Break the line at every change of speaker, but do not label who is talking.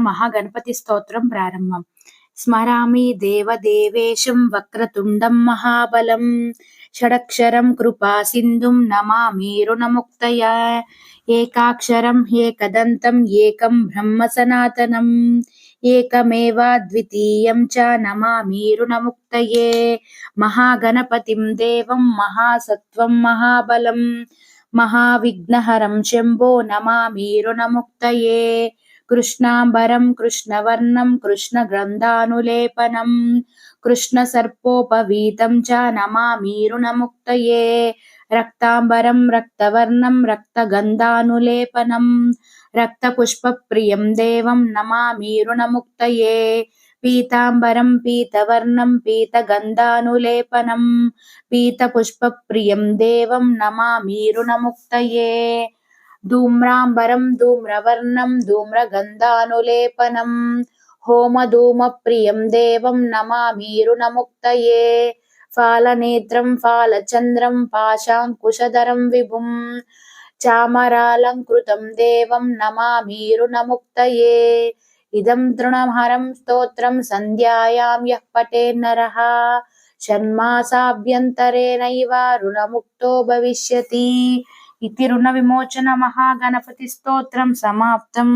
మహాగణపతి స్తోత్రం ప్రారంభం. స్మరామి దేవదేవేశం వక్రతుండం మహాబలం షడక్షరం కృపా సింధుం నమామి రుణముక్తయ ఏకాక్షరం ఏకదంతం ఏకం బ్రహ్మ సనాతనం ఏకమేవాద్వితీయం చ నమామి రుణముక్తయే మహాగణపతిం దేవం మహాసత్వం మహాబలం మహావిఘ్నహరం శంభో నమామి రుణముక్తయే కృష్ణాంబరం కృష్ణవర్ణం కృష్ణగంధానులేపనం కృష్ణసర్పోపవీతం చ నమామి రుణముక్తయే రక్తాంబరం రక్తవర్ణం రక్తగంధానులేపనం రక్తపుష్పప్రియం దేవం నమామి రుణముక్తయే పీతాంబరం పీతవర్ణం పీతగంధానులేపనం పీతపుష్పప్రియం దేవం నమామి రుణముక్తయే ధూమ్రాంబరం ధూమ్రవర్ణం ధూమ్రగంధానులేపనం హోమధూమప్రియం దేవం నమామి రుణముక్తయే ఫాలనేత్రం ఫాలచంద్రం పాశాంకుశధరం విభుం చామరాలంకృతం దేవం నమామి రుణముక్తయే ఇదం తృణహరం స్తోత్రం సంధ్యాయాం యః పఠేన్నరః షణ్మాసాభ్యంతరేణైవ రుణముక్తో భవిష్యతి. ఇతి రుణ విమోచన మహాగణపతి స్తోత్రం సమాప్తం.